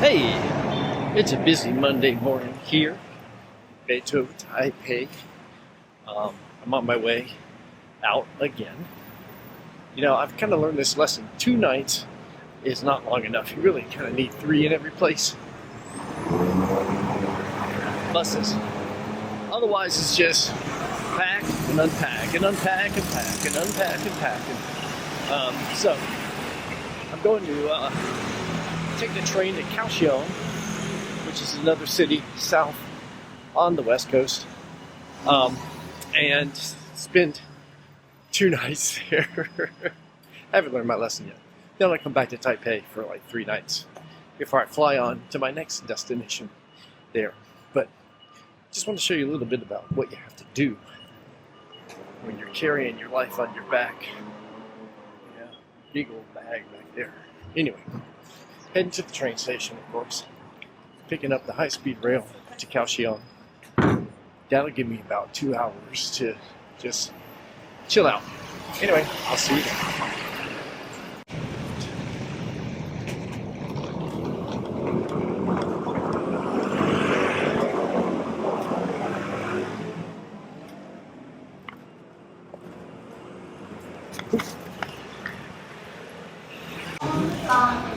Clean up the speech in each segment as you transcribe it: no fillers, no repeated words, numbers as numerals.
Hey, it's a busy Monday morning here, Beito, Taipei. I'm on my way out again. You know, I've kind of learned this lesson. 2 nights is not long enough. You really kind of need 3 in every place. Buses. Otherwise, it's just pack and unpack and unpack and pack and unpack and pack. So, I'm going to take the train to Kaohsiung, which is another city south on the west coast, and spend 2 nights there. I haven't learned my lesson yet. Then I come back to Taipei for like 3 nights before I fly on to my next destination there. But just want to show you a little bit about what you have to do when you're carrying your life on your back. Yeah, big old bag back there. Anyway, heading to the train station, of course. Picking up the high-speed rail to Kaohsiung. That'll give me about 2 hours to just chill out. Anyway, I'll see you then.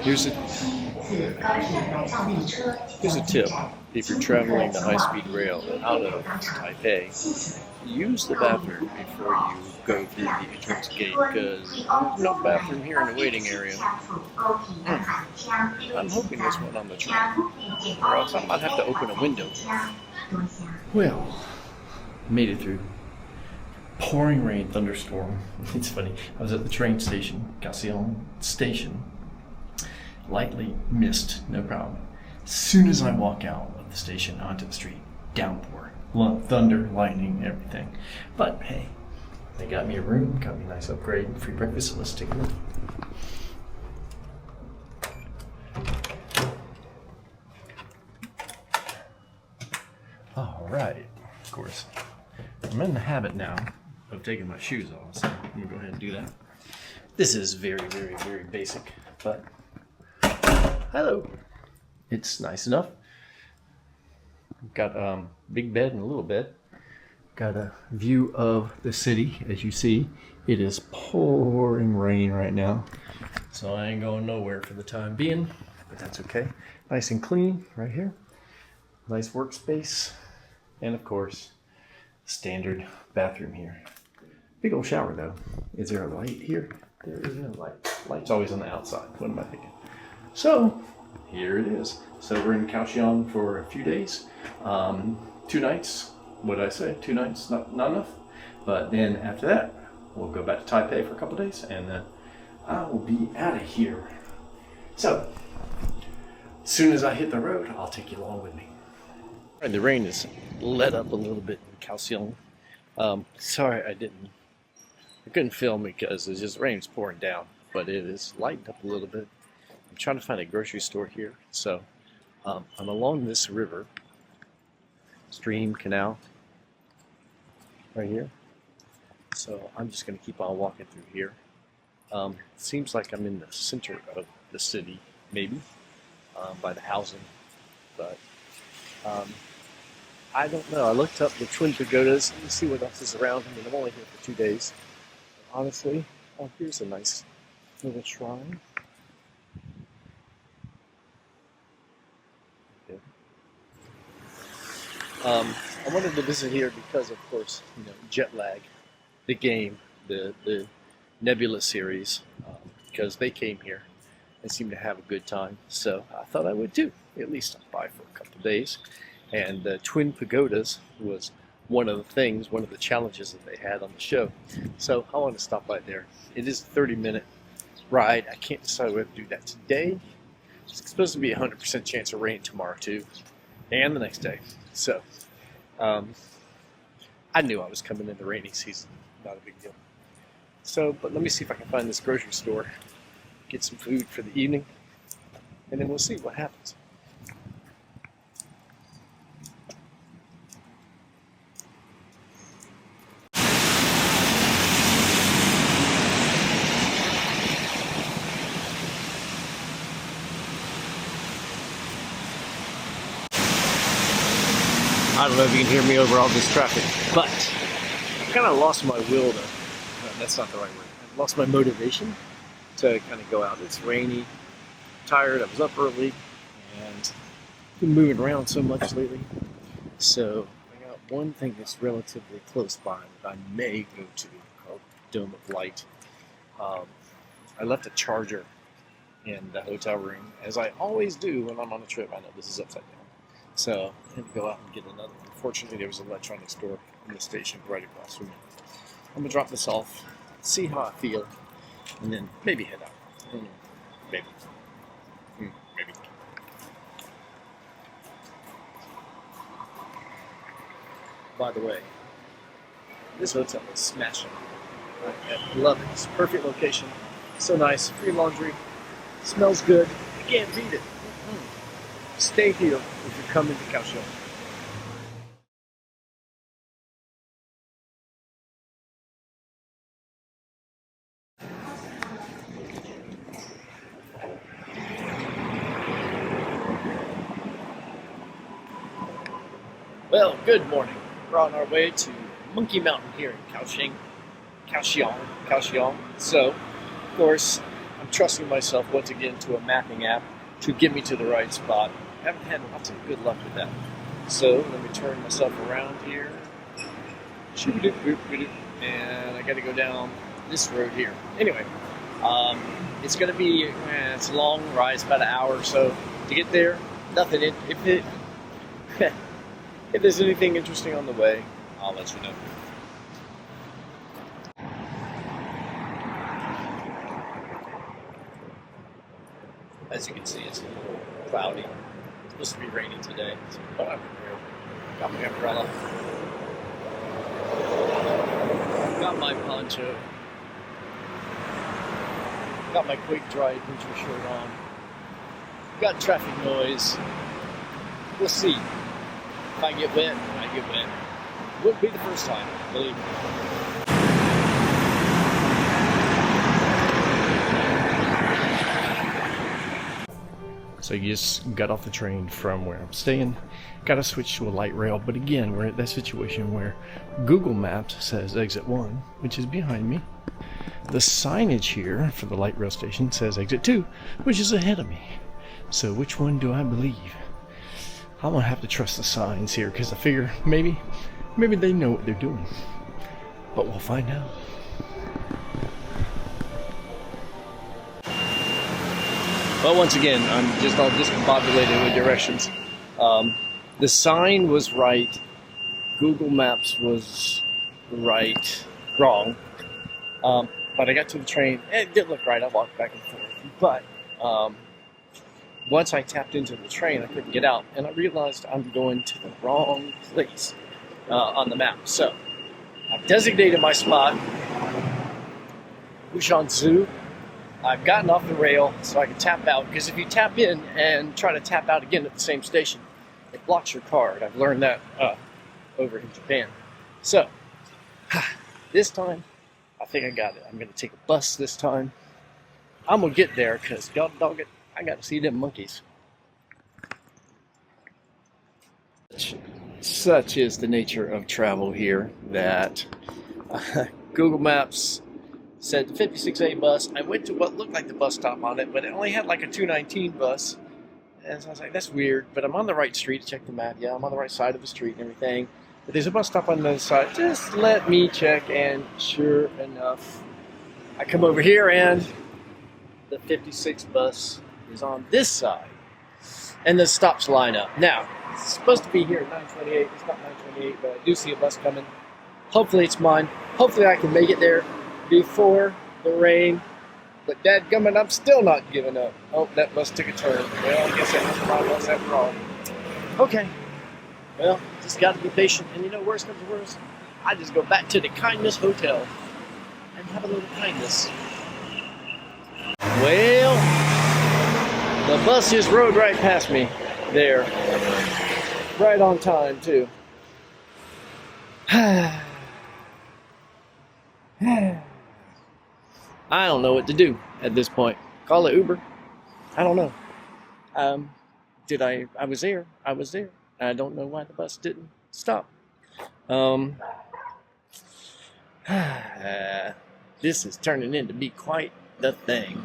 Here's a tip. If you're traveling the high-speed rail out of Taipei, use the bathroom before you go through the entrance gate, because there's no bathroom here in the waiting area. I'm hoping there's one on the train, or else I might have to open a window. Well, made it through. Pouring rain, thunderstorm. It's funny. I was at the train station, Kaohsiung station. Lightly missed, no problem. As soon as I walk out of the station onto the street, downpour, thunder, lightning, everything. But hey, they got me a room, got me a nice upgrade, free breakfast, so let's take a look. All right, of course, I'm in the habit now of taking my shoes off, so I'm gonna go ahead and do that. This is very, very, very basic, but hello. It's nice enough. Got a big bed and a little bed. Got a view of the city, as you see. It is pouring rain right now, so I ain't going nowhere for the time being, but that's okay. Nice and clean right here. Nice workspace, and of course, standard bathroom here. Big old shower though. Is there a light here? There is no light. Light's always on the outside. What am I thinking? So, here it is. So we're in Kaohsiung for a few days. 2 nights. What did I say? 2 nights? Not enough? But then after that, we'll go back to Taipei for a couple days, and then I will be out of here. So, as soon as I hit the road, I'll take you along with me. The rain has let up a little bit in Kaohsiung. Sorry I couldn't film because it's just rain's pouring down, but it is lightened up a little bit. I'm trying to find a grocery store here, so I'm along this river, stream, canal, right here. So I'm just going to keep on walking through here. Seems like I'm in the center of the city, maybe, by the housing, but I don't know. I looked up the Twin Pagodas. Let me see what else is around. I mean, I'm only here for 2 days. Honestly, oh, here's a nice little shrine. I wanted to visit here because, of course, you know, jet lag, the game, the Nebula series, because they came here and seemed to have a good time. So I thought I would too, at least stop by for a couple of days. And the Twin Pagodas was one of the things, one of the challenges that they had on the show. So I want to stop by there. It is a 30-minute ride. I can't decide whether to do that today. It's supposed to be a 100% chance of rain tomorrow too, and the next day. So I knew I was coming in the rainy season. Not a big deal. So, but let me see if I can find this grocery store, get some food for the evening, and then we'll see what happens. I don't know if you can hear me over all this traffic, but I kind of lost my will to, no, that's not the right word. I've lost my motivation to kind of go out. It's rainy, tired, I was up early, and been moving around so much lately. So I got one thing that's relatively close by that I may go to called Dome of Light. I left a charger in the hotel room, as I always do when I'm on a trip. I know this is upside down. So I had to go out and get another one. Fortunately, there was an electronics store in the station right across from me. I'm gonna drop this off, see how I feel, and then maybe head out. I don't know. Maybe. Maybe. By the way, this hotel is smashing. I love it. It's a perfect location. So nice. Free laundry. Smells good. I can't beat it. Stay here if you're coming to Kaohsiung. Well, good morning. We're on our way to Monkey Mountain here in Kaohsiung. So, of course, I'm trusting myself once again to a mapping app to get me to the right spot. I haven't had lots of good luck with that. So, let me turn myself around here. And I got to go down this road here. Anyway, it's going to be, it's a long ride. It's about an hour or so to get there. Nothing. If there's anything interesting on the way, I'll let you know. As you can see, it's a little cloudy. It's supposed to be rainy today, so I'm here. Got my umbrella. Got my poncho. Got my quick dry winter shirt on. Got traffic noise. We'll see. If I get wet, I get wet. Wouldn't be the first time, believe me. So you just got off the train from where I'm staying, got to switch to a light rail, but again, we're at that situation where Google Maps says exit 1, which is behind me. The signage here for the light rail station says exit 2, which is ahead of me. So which one do I believe? I'm gonna have to trust the signs here, because I figure maybe they know what they're doing. But we'll find out. Well, once again, I'm just all discombobulated with directions. The sign was right. Google Maps was wrong. But I got to the train. It did look right. I walked back and forth. But once I tapped into the train, I couldn't get out. And I realized I'm going to the wrong place on the map. So I've designated my spot, Wushanzu. I've gotten off the rail so I can tap out, because if you tap in and try to tap out again at the same station, it blocks your card. I've learned that over in Japan. So, this time, I think I got it. I'm going to take a bus this time. I'm going to get there, because God dog it, I got to see them monkeys. Such is the nature of travel here that Google Maps said the 56A bus. I went to what looked like the bus stop on it, but it only had like a 219 bus. And so I was like, that's weird, but I'm on the right street. Check the map. Yeah, I'm on the right side of the street and everything. But there's a bus stop on the other side. Just let me check, and sure enough, I come over here and the 56 bus is on this side. And the stops line up. Now, it's supposed to be here at 9:28. It's not 9:28, but I do see a bus coming. Hopefully it's mine. Hopefully I can make it there before the rain, but dadgummit, I'm still not giving up. Oh, that bus took a turn. Well, I guess that was my bus after all. Okay, well, just got to be patient, and you know, worst comes to worst, I just go back to the Kindness Hotel and have a little kindness. Well, the bus just rode right past me there, right on time too. I don't know what to do at this point. Call it Uber? I don't know. I was there. I don't know why the bus didn't stop. This is turning into be quite the thing.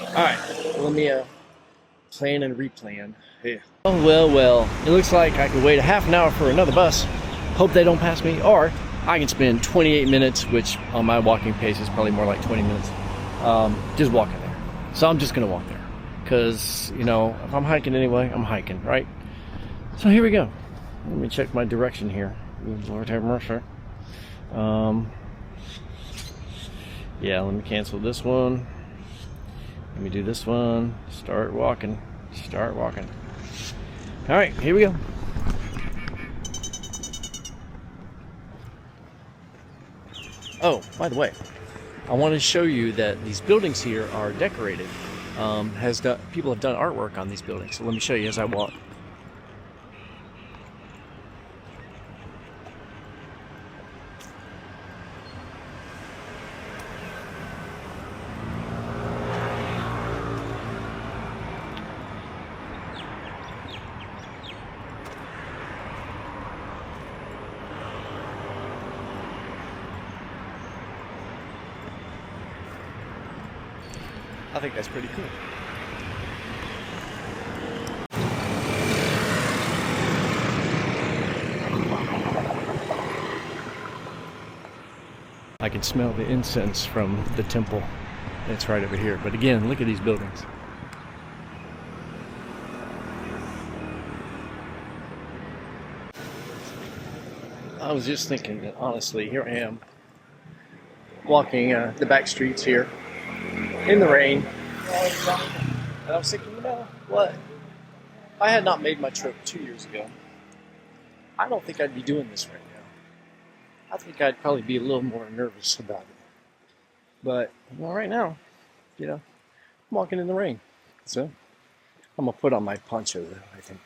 Alright, let me plan and replan. Yeah. Oh, well. It looks like I could wait a half an hour for another bus. Hope they don't pass me. Or I can spend 28 minutes, which on my walking pace is probably more like 20 minutes, just walking there. So I'm just going to walk there. Because, you know, if I'm hiking anyway, I'm hiking, right? So here we go. Let me check my direction here. Lord have mercy. Yeah, let me cancel this one. Let me do this one. Start walking. Start walking. All right, here we go. Oh, by the way, I want to show you that these buildings here are decorated. People have done artwork on these buildings. So let me show you as I walk. I think that's pretty cool. I can smell the incense from the temple that's right over here. But again, look at these buildings. I was just thinking that honestly, here I am walking the back streets here in the rain. And I was thinking, you know what? If I had not made my trip 2 years ago, I don't think I'd be doing this right now. I think I'd probably be a little more nervous about it. But well, right now, you know, I'm walking in the rain. So I'm going to put on my poncho though, I think.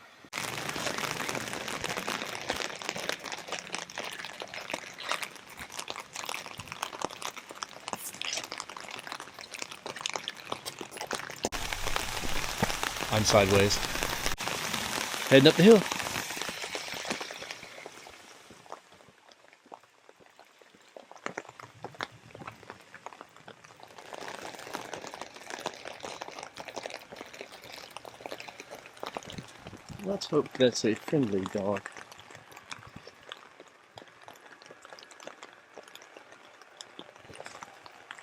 I'm sideways. Heading up the hill. Let's hope that's a friendly dog.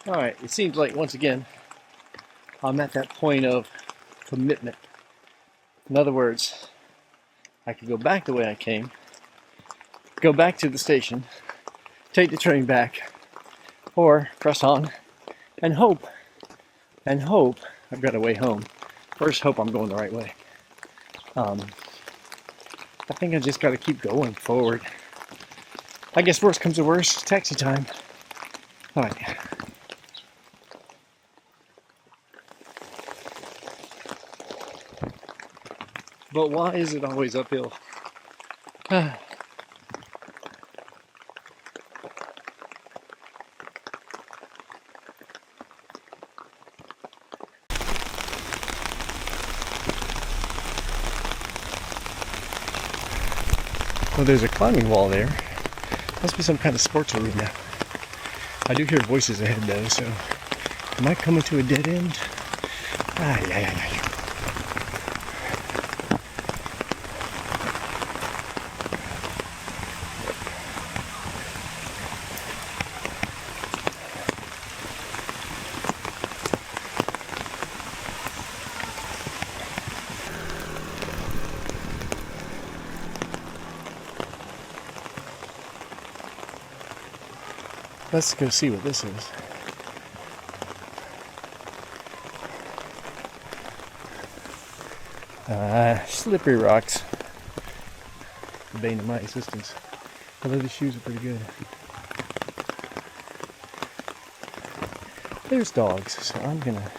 Alright, it seems like once again, I'm at that point of commitment. In other words, I could go back the way I came, go back to the station, take the train back, or press on and hope I've got a way home. First, hope I'm going the right way. I think I just got to keep going forward. I guess worst comes to worst, taxi time. All right. But why is it always uphill? Well, there's a climbing wall there. Must be some kind of sports arena. I do hear voices ahead though, so am I coming to a dead end? Yeah. Let's go see what this is. Slippery rocks. The bane of my existence. Although these shoes are pretty good. There's dogs, so I'm gonna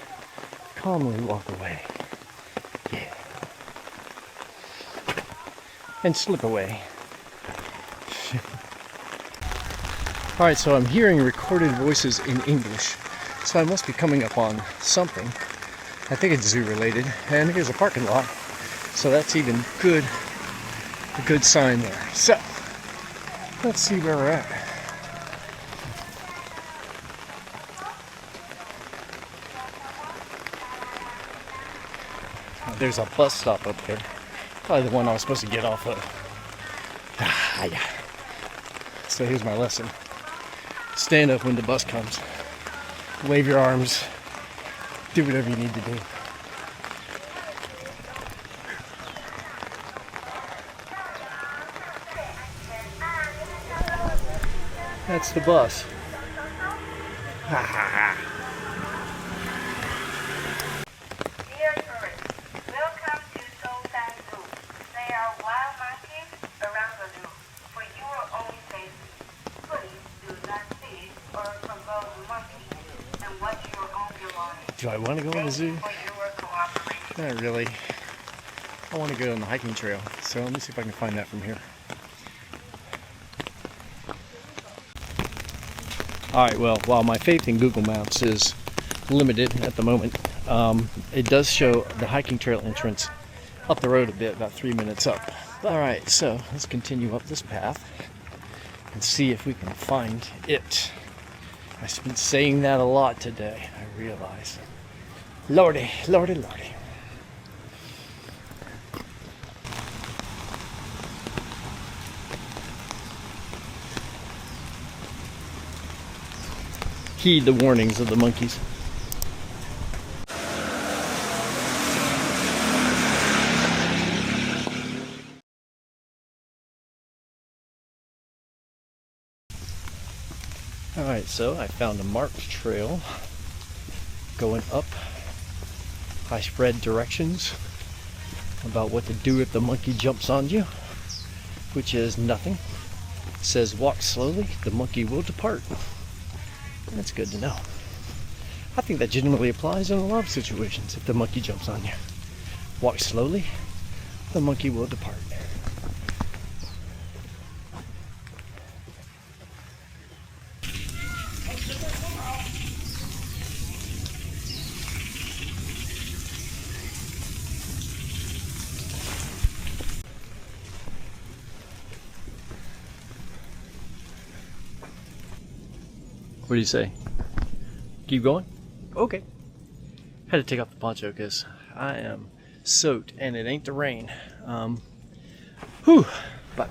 calmly walk away. Yeah. And slip away. Alright, so I'm hearing recorded voices in English, so I must be coming up on something. I think it's zoo related, and here's a parking lot, so that's even good, a good sign there. So, Let's see where we're at. There's a bus stop up there. Probably the one I was supposed to get off of. Yeah. So here's my lesson. Stand up when the bus comes. Wave your arms. Do whatever you need to do. That's the bus. Dear tourists, welcome to Kaohsiung Zoo. There are wild monkeys around the zoo. For your own safety, please do not feed or provoke monkeys and watch your own belongings. Do I want to go in the zoo? For your cooperation. Not really. I want to go on the hiking trail. So let me see if I can find that from here. Alright, well, while my faith in Google Maps is limited at the moment, it does show the hiking trail entrance up the road a bit, about 3 minutes up. Alright, so let's continue up this path and see if we can find it. I've been saying that a lot today, I realize. Lordy, lordy, lordy. Heed the warnings of the monkeys. Alright, so I found a marked trail going up. I read directions about what to do if the monkey jumps on you, which is nothing. It says walk slowly, the monkey will depart. That's good to know. I think that generally applies in a lot of situations. If the monkey jumps on you, walk slowly, the monkey will depart. What do you say? Keep going? Okay. Had to take off the poncho because I am soaked and it ain't the rain. But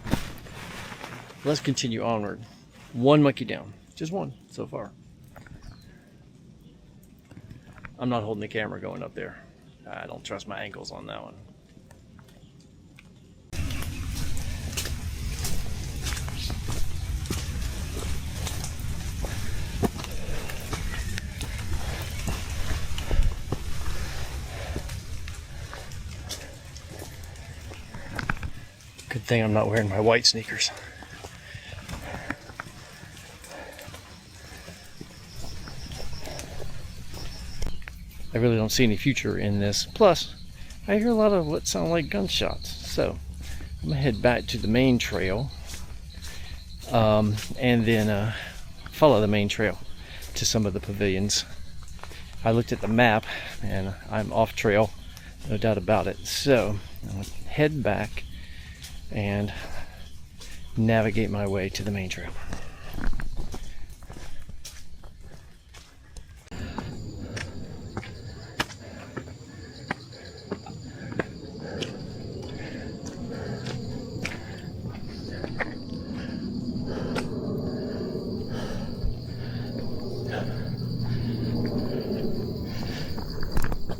let's continue onward. One monkey down. Just one so far. I'm not holding the camera going up there. I don't trust my ankles on that one. Good thing I'm not wearing my white sneakers. I really don't see any future in this. Plus, I hear a lot of what sound like gunshots. So, I'm gonna head back to the main trail and then follow the main trail to some of the pavilions. I looked at the map and I'm off trail, no doubt about it. So, I'm gonna head back and navigate my way to the main trail.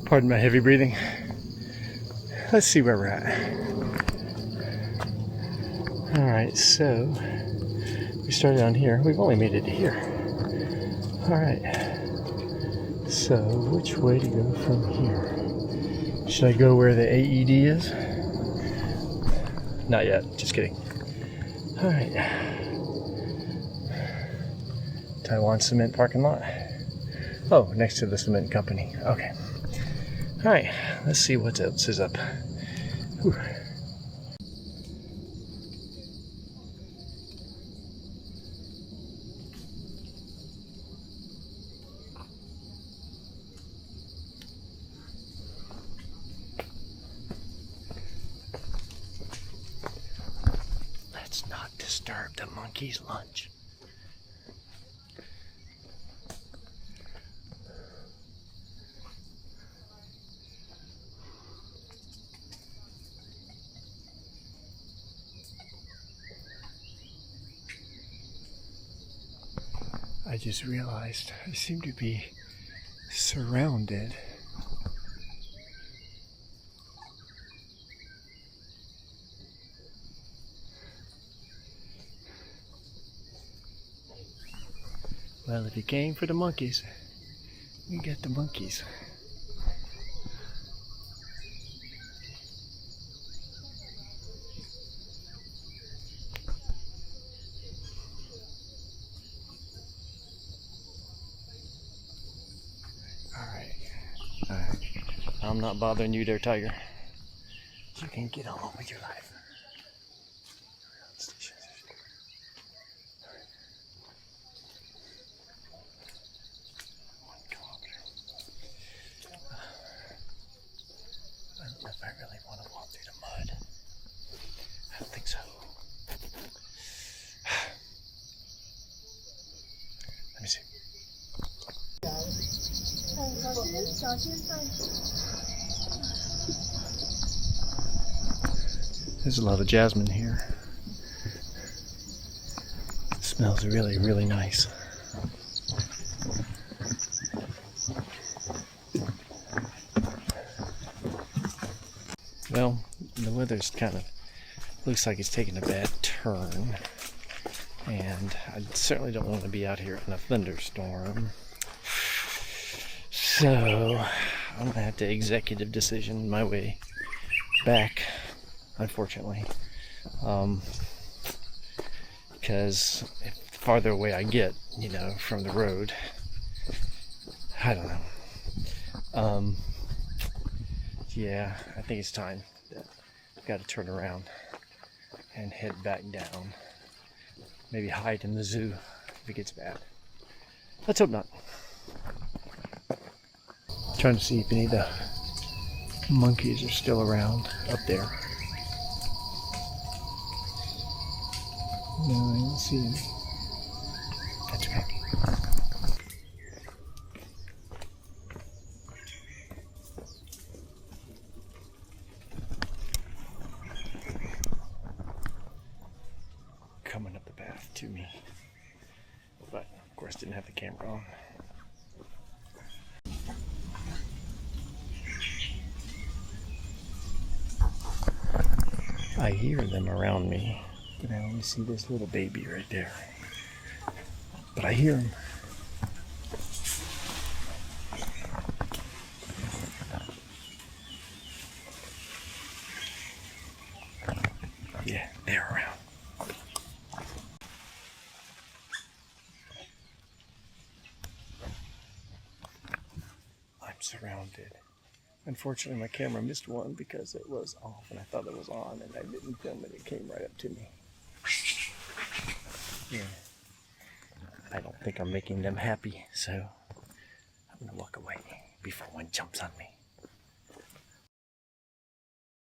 Pardon my heavy breathing. Let's see where we're at. Alright, so we started down here. We've only made it to here. Alright. So, which way to go from here? Should I go where the AED is? Not yet. Just kidding. Alright. Taiwan Cement parking lot. Oh, next to the cement company. Okay. Alright. Let's see what else is up. Whew. Let's not disturb the monkey's lunch. I just realized I seem to be surrounded. Well, if you came for the monkeys, you get the monkeys. Alright. I'm not bothering you there, Tiger. You can get on with your life. I don't know if I really want to walk through the mud. I don't think so. Let me see. There's a lot of jasmine here. It smells really, really nice. Well, the weather's kind of looks like it's taking a bad turn, and I certainly don't want to be out here in a thunderstorm. So I'm gonna have to executive decision my way back, unfortunately, because the farther away I get, from the road, I don't know. Yeah, I think it's time that I've got to turn around and head back down. Maybe hide in the zoo if it gets bad. Let's hope not. Trying to see if any of the monkeys are still around up there. No, I don't see any. That's okay. Coming up the path to me, but of course didn't have the camera on. I hear them around me, but I only see this little baby right there. But I hear them. Yeah, they're around. I'm surrounded. Unfortunately, my camera missed one because it was off and I thought it was on and I didn't film it. It came right up to me. Yeah. I don't think I'm making them happy, so I'm gonna walk away before one jumps on me.